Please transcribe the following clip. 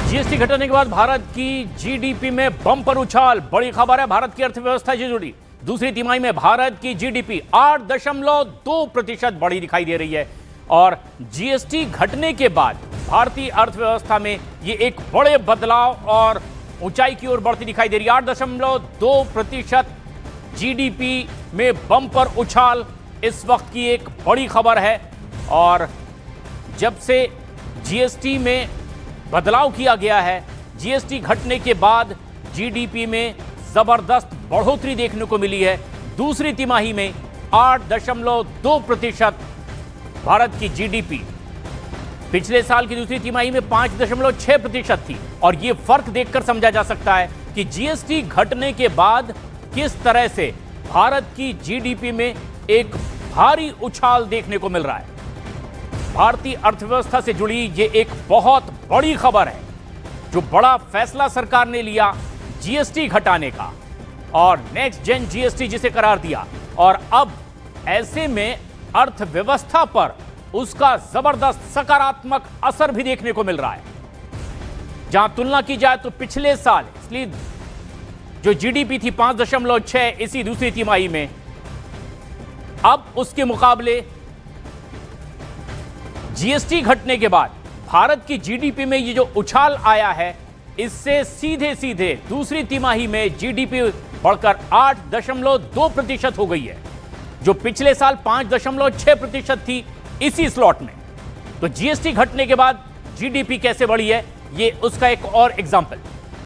GST घटाने के बाद भारत की जीडीपी में बम्पर उछाल। बड़ी खबर है, भारत की अर्थव्यवस्था से जुड़ी। दूसरी तिमाही में भारत की जीडीपी 8.2% बढ़ी दिखाई दे रही है और जीएसटी घटने के बाद भारतीय अर्थव्यवस्था में ये एक बड़े बदलाव और ऊंचाई की ओर बढ़ती दिखाई दे रही है। 8.2% जीडीपी में बम्पर उछाल इस वक्त की एक बड़ी खबर है। और जब से जीएसटी में बदलाव किया गया है, जीएसटी घटने के बाद जीडीपी में जबरदस्त बढ़ोतरी देखने को मिली है। दूसरी तिमाही में 8.2% भारत की जीडीपी पिछले साल की दूसरी तिमाही में 5.6% थी। और यह फर्क देखकर समझा जा सकता है कि जीएसटी घटने के बाद किस तरह से भारत की जीडीपी में एक भारी उछाल देखने को मिल रहा है। भारतीय अर्थव्यवस्था से जुड़ी ये एक बहुत बड़ी खबर है। जो बड़ा फैसला सरकार ने लिया जीएसटी घटाने का और नेक्स्ट जेन जीएसटी जिसे करार दिया, और अब ऐसे में अर्थव्यवस्था पर उसका जबरदस्त सकारात्मक असर भी देखने को मिल रहा है। जहां तुलना की जाए तो पिछले साल इसलिए जो जीडीपी थी 5.6 इसी दूसरी तिमाही में, अब उसके मुकाबले जीएसटी घटने के बाद भारत की जीडीपी में ये जो उछाल आया है, इससे सीधे सीधे दूसरी तिमाही में जीडीपी बढ़कर 8.2% हो गई है, जो पिछले साल 5.6% थी इसी स्लॉट में। तो जीएसटी घटने के बाद जीडीपी कैसे बढ़ी है, ये उसका एक और एग्जांपल।